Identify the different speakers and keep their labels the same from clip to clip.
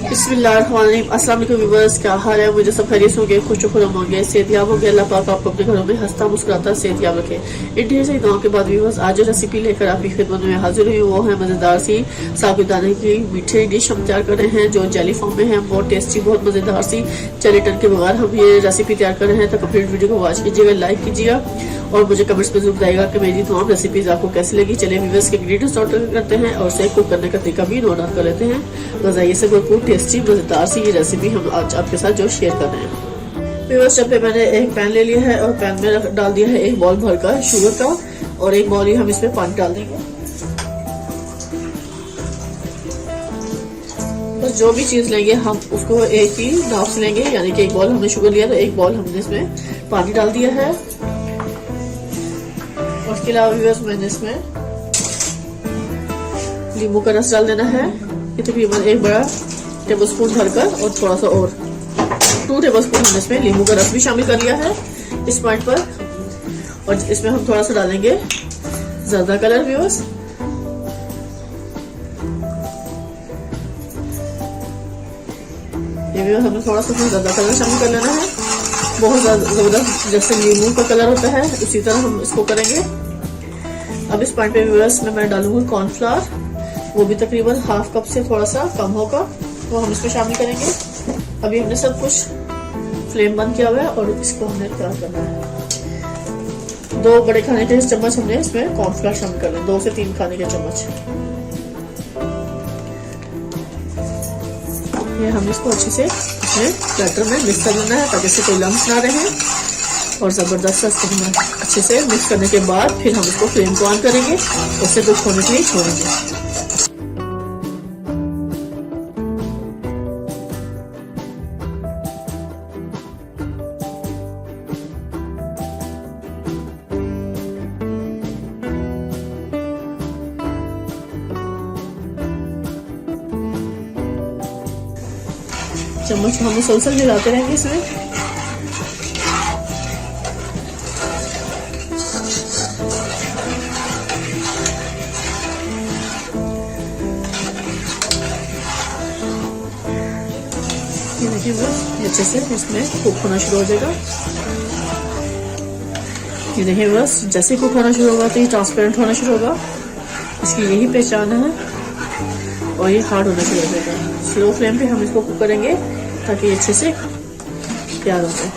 Speaker 1: बिस्मिल्लाहिर्रहमानिर्रहीम। अस्सलाम वालेकुम व्यूअर्स, क्या हाल है? मुझे सब खैरियत होंगे, खुश खुरम होंगे, सेहतयाब होंगे। अल्लाह पाक आपको अपने घरों में हंसता मुस्कुराता सेहतयाब रखे। इन ढेर सारी दुआओं के बाद व्यूअर्स, आज जो रेसिपी लेकर आपकी खिदमत में हाजिर हुई वो है मजेदार सी साबुदाने की मीठे डिश हम तैयार कर रहे हैं जो जेली फॉर्म में है। बहुत टेस्टी, बहुत मजेदार सी चने टन के बगैर हम ये रेसिपी तैयार कर रहे हैं। तो कंप्लीट वीडियो को वॉच कीजिएगा, लाइक कीजिएगा और मुझे कमेंट्स में जरूर बताइएगा कि मेरी तमाम रेसिपीज आपको कैसी लगी। चलिए व्यूअर्स के इंग्रेडिएंट्स नोट करते हैं और उसे कुक करने का तरीका भी नोट कर लेते हैं। गजाइए से भरपूर टेस्टी मजेदार सी ये रेसिपी हम आज आपके साथ जो शेयर कर रहे हैं। व्यूअर्स, जब पे मैंने एक पैन ले लिया है और पैन में डाल दिया है एक बॉल भर का शुगर का और एक बॉल ही हम इसमें पानी डाल देंगे। बस जो भी चीज लेंगे हम उसको एक ही नाप से लेंगे, यानी कि एक बॉल हमने शुगर लिया तो एक बॉल हमने इसमें पानी डाल दिया है। उसके अलावा व्यूअर्स मैंने इसमें नींबू का रस डाल देना है। ये तकरीबन एक बड़ा टेबलस्पून भरकर और थोड़ा सा और 2 टेबलस्पून हमने इसमें नींबू का रस भी शामिल कर लिया है इस पॉइंट पर। और इसमें हम थोड़ा सा डालेंगे ज़्यादा कलर व्यूअर्स। ये हमें थोड़ा सा ज़्यादा कलर शामिल कर लेना है, बहुत ज़्यादा ज़बरदस्त, जैसे नींबू का कलर होता है उसी तरह हम इसको करेंगे। अब इस पॉइंट पे व्यूअर्स में मैं डालूंगी कॉर्नफ्लावर, वो भी तकरीबन हाफ कप से थोड़ा सा कम होगा, वो हम इसमें शामिल करेंगे। अभी हमने सब कुछ फ्लेम बंद किया हुआ है और इसको हमने तैयार करना है। 2 बड़े खाने के चम्मच हमने इसमें कॉर्नफ्लावर शामिल करना है, 2 से 3 खाने के चम्मच। ये हम इसको अच्छे से इसमें बैटर में मिक्स कर लेना है ताकि इससे कोई लम्स ना रहे। और ज़बरदस्त इसको अच्छे से मिक्स करने के बाद फिर हम इसको फ्लेम को ऑन करेंगे और इसे कुक होने के लिए छोड़ेंगे। चम्मच हम मुसलसल हिलाते रहेंगे इसमें। ये देखिए बस अच्छे से इसमें कुक होना शुरू हो जाएगा। ये देखिए बस जैसे कुक होना शुरू होगा तो ये ट्रांसपेरेंट होना शुरू होगा, इसकी यही पहचान है और ये हार्ड होना शुरू हो जाएगा। स्लो फ्लेम पे हम इसको कुक करेंगे ताकि अच्छे से तैयार हो जाए।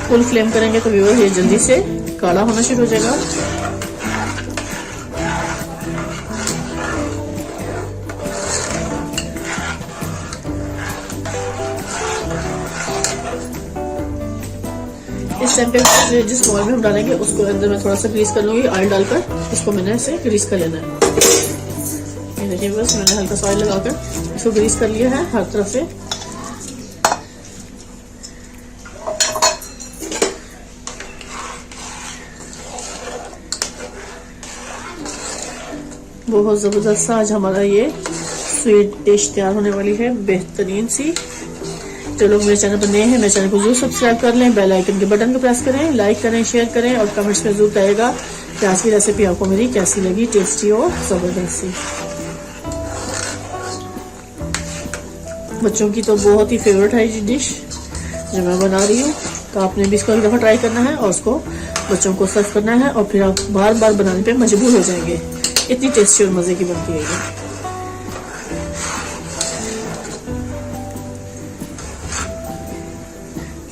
Speaker 1: फुल फ्लेम करेंगे तो व्यूअर ये जल्दी से काला होना शुरू हो जाएगा। इस टाइम पे जिस बॉल में हम डालेंगे उसको अंदर मैं थोड़ा सा ग्रीस कर लूंगी ऑयल डालकर, इसको मैंने ऐसे ग्रीस कर लेना है। ये देखिए बस मैंने हल्का सा ऑयल लगाकर इसको ग्रीस कर लिया है हर तरफ से। बहुत जबरदस्त आज हमारा ये स्वीट डिश तैयार होने वाली है, बेहतरीन सी। जो लोग मेरे चैनल पर नए हैं मेरे चैनल को जरूर सब्सक्राइब कर लें, बेल आइकन के बटन को प्रेस करें, लाइक करें, शेयर करें और कमेंट्स में जरूर बताइएगा कि आज की रेसिपी आपको मेरी कैसी लगी, टेस्टी और जबरदस्त सी। बच्चों की तो बहुत ही फेवरेट है ये डिश जो मैं बना रही हूँ, तो आपने भी इसको एक दफ़ा ट्राई करना है और उसको बच्चों को सर्व करना है और फिर आप बार बार बनाने पे मजबूर हो जाएंगे, इतनी टेस्टी और मज़े की बनती है ये।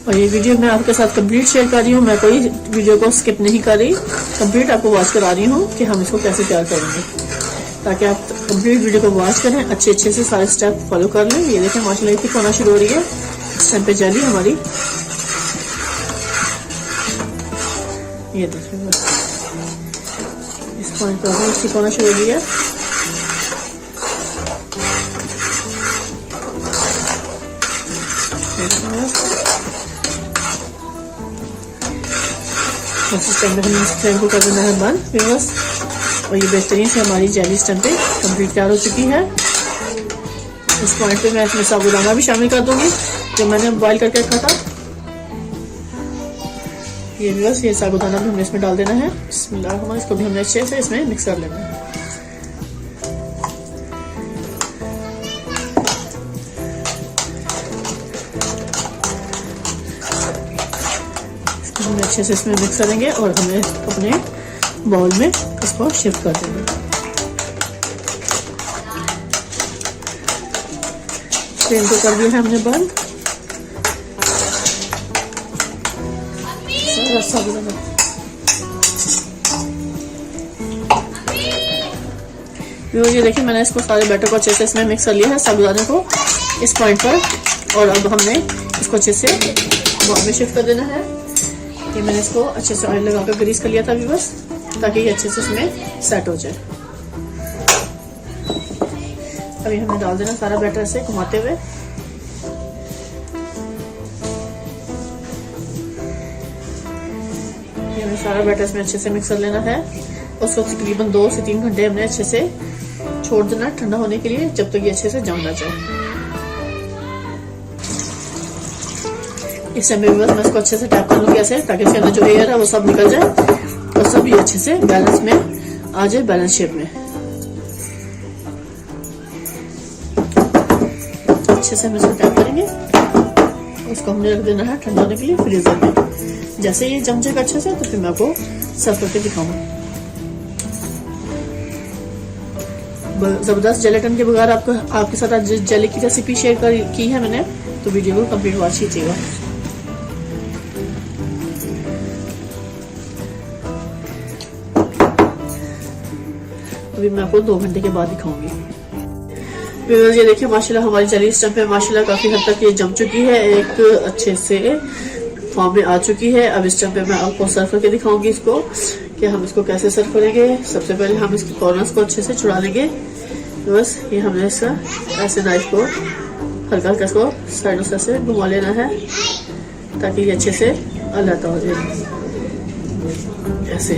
Speaker 1: और ये वीडियो मैं आपके साथ कंप्लीट शेयर कर रही हूँ, मैं कोई वीडियो को स्किप नहीं कर रही, कंप्लीट आपको वॉच करा रही हूँ कि हम इसको कैसे तैयार करेंगे, ताकि आप कंप्लीट वीडियो को वॉच करें, अच्छे से सारे स्टेप फॉलो कर लें। ये देखें माशाल्लाह थिक होना शुरू हो रही है, इस टाइम पे जेली हमारी ये देखिए इस पॉइंट पर थिक होना शुरू हो रही है। इस टाइम पे हम इस फ्लेम को कर देना है बंद व्यूअर्स। और ये बेहतरीन से हमारी जेली इस टाइम पे कंप्लीट तैयार हो चुकी है। इस पॉइंट पे मैं इसमें साबुदाना भी शामिल कर दूंगी जो मैंने बॉईल करके रखा था। ये व्यूअर्स, ये साबुदाना भी हमने इसमें डाल देना है। बिस्मिल्लाह, इसको भी हमने अच्छे से इसमें मिक्स कर लेना है। अच्छे से इसमें मिक्स करेंगे और हमें अपने बाउल में इसको शिफ्ट कर देंगे। फ्लेम को कर दिया है हमने बंद। ये देखिए मैंने इसको सारे बैटर को अच्छे से इसमें मिक्स कर लिया है साबुदाने को इस पॉइंट पर। और अब हमने इसको अच्छे से बाउल में शिफ्ट कर देना है। ये मैंने इसको अच्छे से ऑयल लगाकर ग्रीस कर लिया था अभी बस, ताकि ये अच्छे से इसमें सेट हो जाए। अभी हमें डाल देना सारा बैटर ऐसे घुमाते हुए। ये हमें सारा बैटर इसमें अच्छे से मिक्स कर लेना है। उसको तकरीबन 2 से 3 घंटे हमने अच्छे से छोड़ देना ठंडा होने के लिए, जब तक ये अच्छे से जम ना जाए। इस समय बस मैं इसको अच्छे से टैप कर लूंगी ऐसे, ताकि इसके अंदर जो एयर है वो सब निकल जाए और सब ये अच्छे से बैलेंस में आ जाए, बैलेंस शेप में। अच्छे से हम इसको टैप करेंगे। उसको हमने रख देना है ठंडा होने के लिए फ्रीजर में। जैसे ये जम जाएगा अच्छे से तो फिर मैं आपको सर्व करके दिखाऊंगा। जबरदस्त जेलेटिन के बगैर आपके साथ आज जेली की रेसिपी शेयर की है मैंने, तो वीडियो को कंप्लीट वॉच कीजिएगा। अभी मैं आपको 2 घंटे के बाद दिखाऊंगी। ये देखिए माशाल्लाह हमारी जेली इस टाइम पे माशाल्लाह काफी हद तक ये जम चुकी है, एक अच्छे से फॉर्म में आ चुकी है। अब इस टाइम पे मैं आपको सर्व करके दिखाऊंगी इसको कि हम इसको कैसे सर्व करेंगे। सबसे पहले हम इसके कॉर्नर्स को अच्छे से छुड़ा लेंगे। बस ये हमने इसका ऐसे नाइफ को हल्का हल्का इसको साइडों से ऐसे घुमा लेना है, ताकि ये अच्छे से अलग हो जाए ऐसे।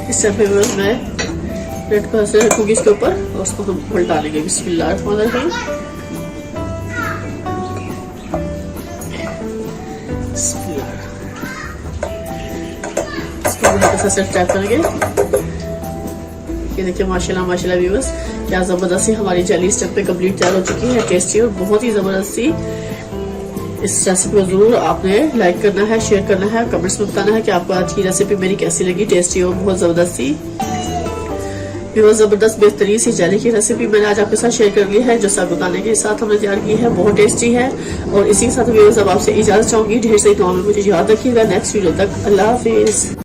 Speaker 1: इस टाइम पे मैं ब्रेड को ऐसे रखूंगी इसके ऊपर और उसको हम पलटा लेंगे। बिस्मिल्लाहिर्रहमानिर्रहीम। इसको टैप करेंगे। ये देखिए माशाल्लाह माशाल्लाह व्यूअर्स, क्या जबरदस्त सी हमारी जेली इस टाइम पे कंप्लीट तैयार हो चुकी है, टेस्टी और बहुत ही जबरदस्त सी। इस रेसिपी को जरूर आपने लाइक करना है, शेयर करना है, कमेंट्स में बताना है कि आपको आज की रेसिपी मेरी कैसी लगी। टेस्टी और बहुत जबरदस्त सी, बहुत जबरदस्त बेहतरीन सी जेली की रेसिपी मैंने आज आपके साथ शेयर कर ली है, जो साबुदाने के साथ हमने तैयार की है। बहुत टेस्टी है। और इसी के साथ व्यूअर्स अब आपसे इजाजत चाहूंगी। ढेर सारी दुआ में मुझे याद रखिएगा। नेक्स्ट वीडियो तक अल्लाह हाफिज।